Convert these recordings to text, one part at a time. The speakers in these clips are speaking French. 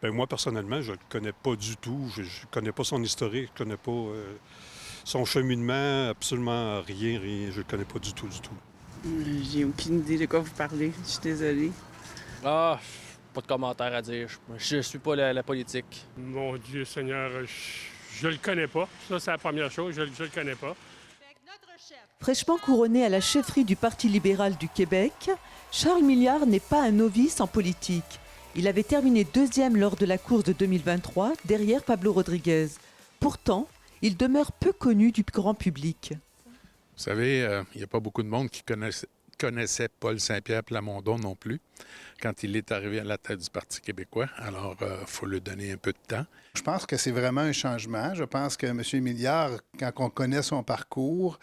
Ben moi, personnellement, je le connais pas du tout. Je connais pas son historique, je connais pas son cheminement, absolument rien, rien. Je le connais pas du tout, du tout. J'ai aucune idée de quoi vous parlez. Je suis désolée. Ah, pas de commentaire à dire. Je suis pas la politique. Mon Dieu Seigneur, je le connais pas. Ça, c'est la première chose, je le connais pas. Fraîchement couronné à la chefferie du Parti libéral du Québec, Charles Milliard n'est pas un novice en politique. Il avait terminé deuxième lors de la course de 2023, derrière Pablo Rodriguez. Pourtant, il demeure peu connu du grand public. Vous savez, il n'y a pas beaucoup de monde qui connaissait Paul Saint-Pierre Plamondon non plus quand il est arrivé à la tête du Parti québécois. Alors, il faut lui donner un peu de temps. Je pense que c'est vraiment un changement. Je pense que M. Milliard, quand on connaît son parcours,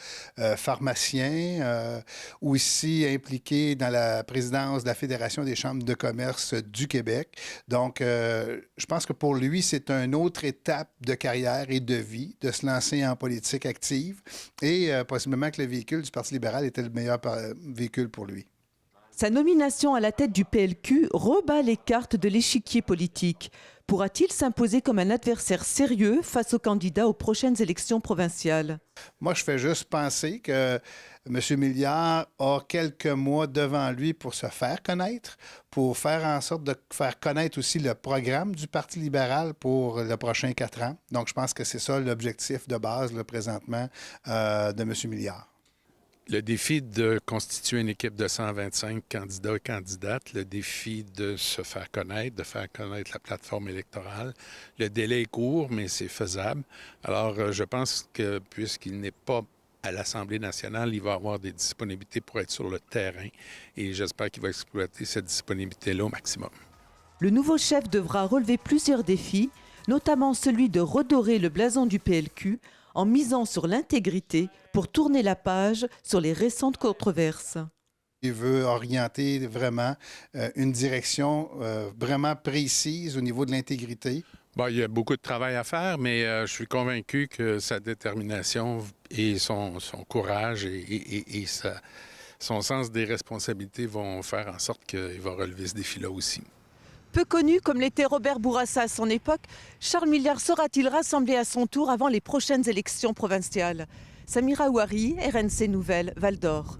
pharmacien, aussi impliqué dans la présidence de la Fédération des chambres de commerce du Québec. Donc, je pense que pour lui, c'est une autre étape de carrière et de vie, de se lancer en politique active. Et possiblement que le véhicule du Parti libéral était le meilleur véhicule pour lui. Sa nomination à la tête du PLQ rebat les cartes de l'échiquier politique. Pourra-t-il s'imposer comme un adversaire sérieux face aux candidats aux prochaines élections provinciales? Moi, je fais juste penser que M. Milliard a quelques mois devant lui pour se faire connaître, pour faire en sorte de faire connaître aussi le programme du Parti libéral pour le prochain 4 ans. Donc, je pense que c'est ça l'objectif de base, là, présentement, de M. Milliard. Le défi de constituer une équipe de 125 candidats et candidates, le défi de se faire connaître, de faire connaître la plateforme électorale. Le délai est court, mais c'est faisable. Alors, je pense que puisqu'il n'est pas à l'Assemblée nationale, il va avoir des disponibilités pour être sur le terrain et j'espère qu'il va exploiter cette disponibilité-là au maximum. Le nouveau chef devra relever plusieurs défis, notamment celui de redorer le blason du PLQ en misant sur l'intégrité pour tourner la page sur les récentes controverses. Il veut orienter vraiment une direction vraiment précise au niveau de l'intégrité. Bon, il y a beaucoup de travail à faire, mais je suis convaincu que sa détermination et son courage et son sens des responsabilités vont faire en sorte qu'il va relever ce défi-là aussi. Peu connu comme l'était Robert Bourassa à son époque, Charles Milliard sera-t-il rassemblé à son tour avant les prochaines élections provinciales? Samira Ouari, RNC Nouvelles, Val-d'Or.